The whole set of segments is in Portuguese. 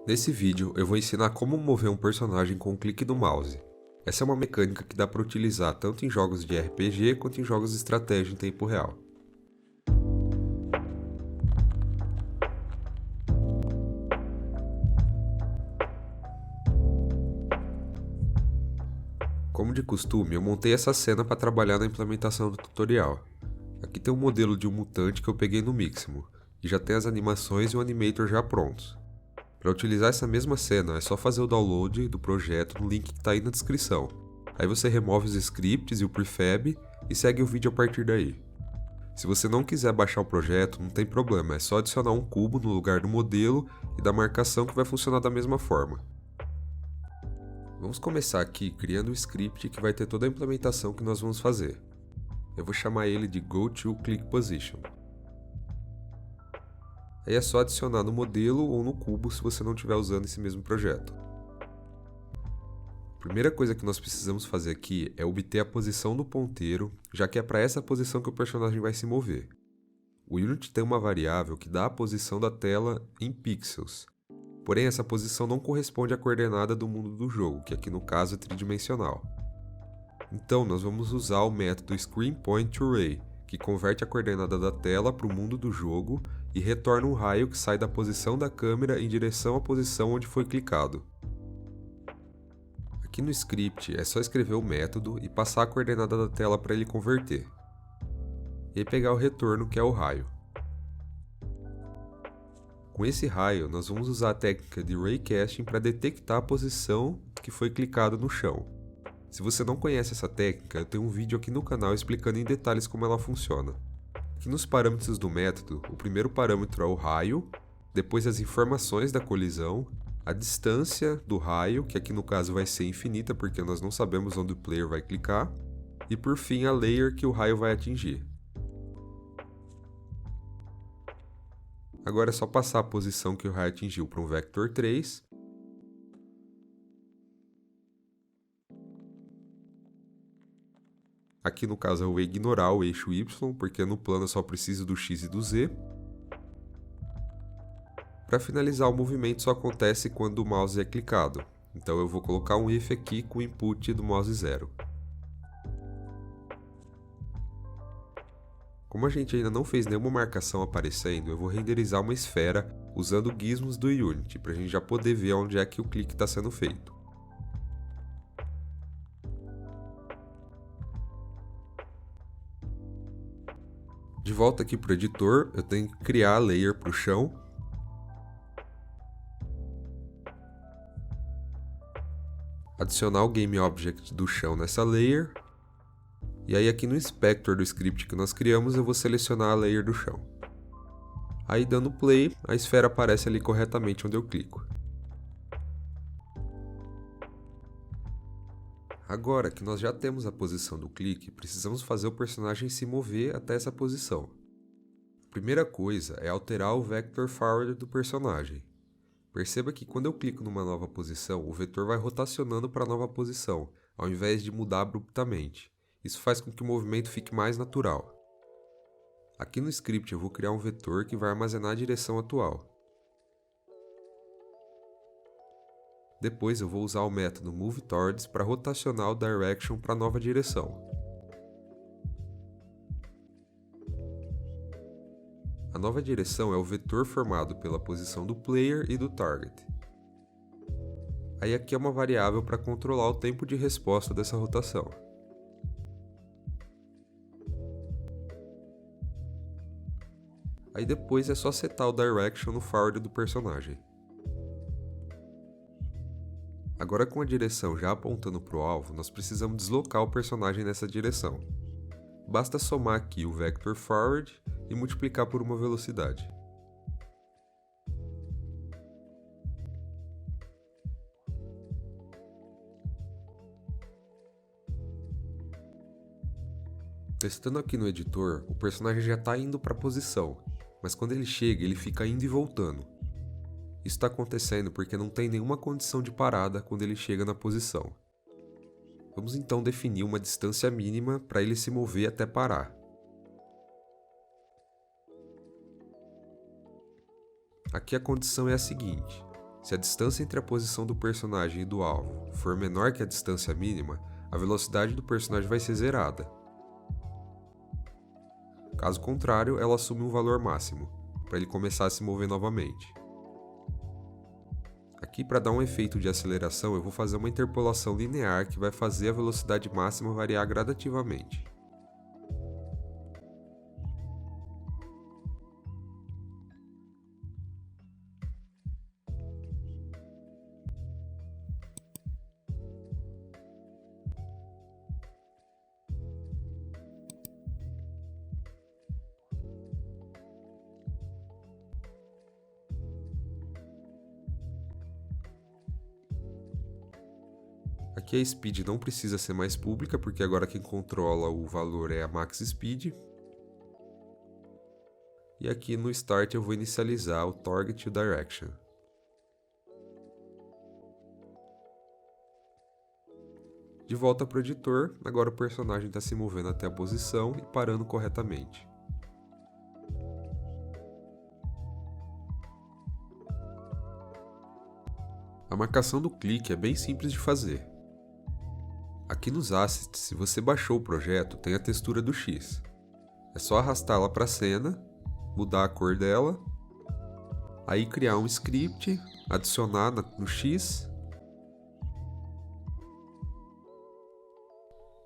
Nesse vídeo eu vou ensinar como mover um personagem com o clique do mouse. Essa é uma mecânica que dá para utilizar tanto em jogos de RPG quanto em jogos de estratégia em tempo real. Como de costume, eu montei essa cena para trabalhar na implementação do tutorial. Aqui tem um modelo de um mutante que eu peguei no Mixamo, e já tem as animações e o animator já prontos. Para utilizar essa mesma cena, é só fazer o download do projeto no link que está aí na descrição. Aí você remove os scripts e o prefab e segue o vídeo a partir daí. Se você não quiser baixar o projeto, não tem problema, é só adicionar um cubo no lugar do modelo e da marcação que vai funcionar da mesma forma. Vamos começar aqui criando um script que vai ter toda a implementação que nós vamos fazer. Eu vou chamar ele de GoToClickPosition. Aí é só adicionar no modelo ou no cubo se você não estiver usando esse mesmo projeto. A primeira coisa que nós precisamos fazer aqui é obter a posição do ponteiro, já que é para essa posição que o personagem vai se mover. O Unity tem uma variável que dá a posição da tela em pixels, porém essa posição não corresponde à coordenada do mundo do jogo, que aqui no caso é tridimensional. Então nós vamos usar o método ScreenPointArray, que converte a coordenada da tela para o mundo do jogo e retorna um raio que sai da posição da câmera em direção à posição onde foi clicado. Aqui no script é só escrever o método e passar a coordenada da tela para ele converter. E aí pegar o retorno, que é o raio. Com esse raio, nós vamos usar a técnica de Raycasting para detectar a posição que foi clicado no chão. Se você não conhece essa técnica, eu tenho um vídeo aqui no canal explicando em detalhes como ela funciona. Aqui nos parâmetros do método, o primeiro parâmetro é o raio, depois as informações da colisão, a distância do raio, que aqui no caso vai ser infinita porque nós não sabemos onde o player vai clicar, e por fim a layer que o raio vai atingir. Agora é só passar a posição que o raio atingiu para um vector 3. Aqui no caso eu vou ignorar o eixo Y, porque no plano eu só preciso do X e do Z. Para finalizar, o movimento só acontece quando o mouse é clicado, então eu vou colocar um if aqui com o input do mouse 0. Como a gente ainda não fez nenhuma marcação aparecendo, eu vou renderizar uma esfera usando gizmos do Unity, para a gente já poder ver onde é que o clique está sendo feito. De volta aqui para o editor, eu tenho que criar a layer para o chão. Adicionar o GameObject do chão nessa layer. E aí aqui no inspector do script que nós criamos, eu vou selecionar a layer do chão. Aí dando play, a esfera aparece ali corretamente onde eu clico. Agora que nós já temos a posição do clique, precisamos fazer o personagem se mover até essa posição. A primeira coisa é alterar o vector forward do personagem. Perceba que quando eu clico numa nova posição, o vetor vai rotacionando para a nova posição, ao invés de mudar abruptamente. Isso faz com que o movimento fique mais natural. Aqui no script eu vou criar um vetor que vai armazenar a direção atual. Depois eu vou usar o método MoveTowards para rotacionar o direction para a nova direção. A nova direção é o vetor formado pela posição do player e do target. Aí aqui é uma variável para controlar o tempo de resposta dessa rotação. Aí depois é só setar o direction no forward do personagem. Agora com a direção já apontando para o alvo, nós precisamos deslocar o personagem nessa direção. Basta somar aqui o vector forward e multiplicar por uma velocidade. Testando aqui no editor, o personagem já está indo para a posição, mas quando ele chega, ele fica indo e voltando. Isso está acontecendo porque não tem nenhuma condição de parada quando ele chega na posição. Vamos então definir uma distância mínima para ele se mover até parar. Aqui a condição é a seguinte: Se a distância entre a posição do personagem e do alvo for menor que a distância mínima, a velocidade do personagem vai ser zerada. Caso contrário, ela assume um valor máximo, para ele começar a se mover novamente. Aqui, para dar um efeito de aceleração, eu vou fazer uma interpolação linear que vai fazer a velocidade máxima variar gradativamente. Aqui a speed não precisa ser mais pública, porque agora quem controla o valor é a max speed. E aqui no start eu vou inicializar o target e o direction. De volta para o editor, agora o personagem está se movendo até a posição e parando corretamente. A marcação do clique é bem simples de fazer. Aqui nos assets, se você baixou o projeto, tem a textura do X. É só arrastá-la para a cena, mudar a cor dela, aí criar um script, adicionar no X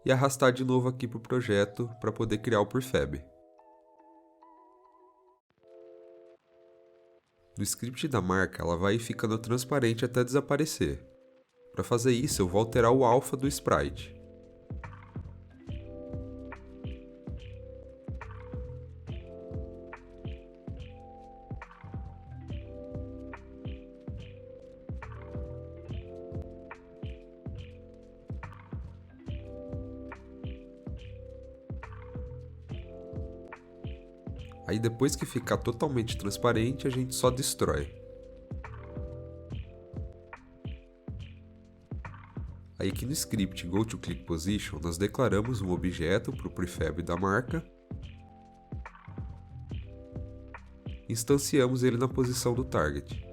e arrastar de novo aqui para o projeto para poder criar o prefab. No script da marca, ela vai ficando transparente até desaparecer. Para fazer isso, eu vou alterar o alpha do sprite. Aí depois que ficar totalmente transparente, a gente só destrói. Aí aqui no script GoToClickPosition, nós declaramos um objeto para o prefab da marca. Instanciamos ele na posição do target.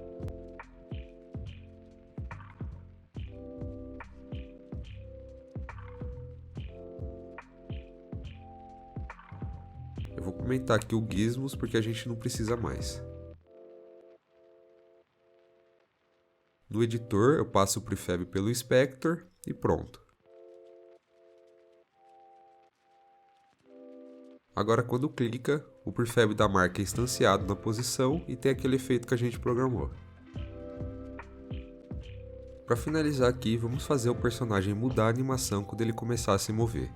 Eu vou comentar aqui o gizmos porque a gente não precisa mais. No editor, eu passo o prefab pelo inspector e pronto. Agora, quando clica, o prefab da marca é instanciado na posição e tem aquele efeito que a gente programou. Para finalizar aqui, vamos fazer o personagem mudar a animação quando ele começar a se mover.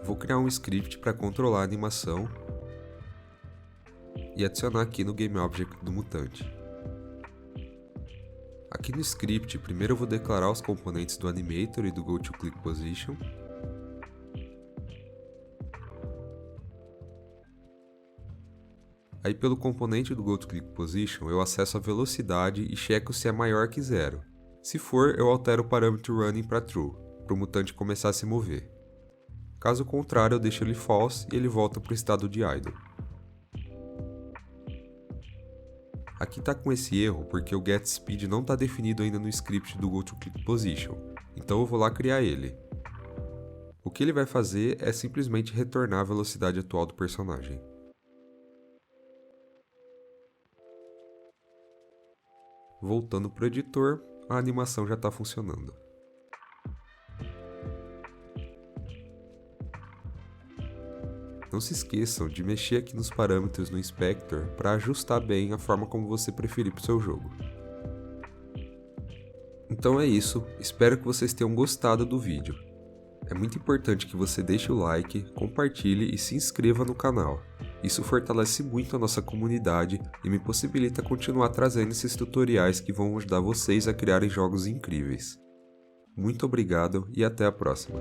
Vou criar um script para controlar a animação e adicionar aqui no GameObject do mutante. Aqui no script, primeiro eu vou declarar os componentes do Animator e do GoToClickPosition. Aí pelo componente do GoToClickPosition eu acesso a velocidade e checo se é maior que 0. Se for, eu altero o parâmetro Running para True, para o mutante começar a se mover. Caso contrário, eu deixo ele False e ele volta para o estado de Idle. Aqui está com esse erro porque o getSpeed não está definido ainda no script do GoToClickPosition, então eu vou lá criar ele. O que ele vai fazer é simplesmente retornar a velocidade atual do personagem. Voltando para o editor, a animação já está funcionando. Não se esqueçam de mexer aqui nos parâmetros no Inspector para ajustar bem a forma como você preferir para o seu jogo. Então é isso, espero que vocês tenham gostado do vídeo. É muito importante que você deixe o like, compartilhe e se inscreva no canal. Isso fortalece muito a nossa comunidade e me possibilita continuar trazendo esses tutoriais que vão ajudar vocês a criarem jogos incríveis. Muito obrigado e até a próxima.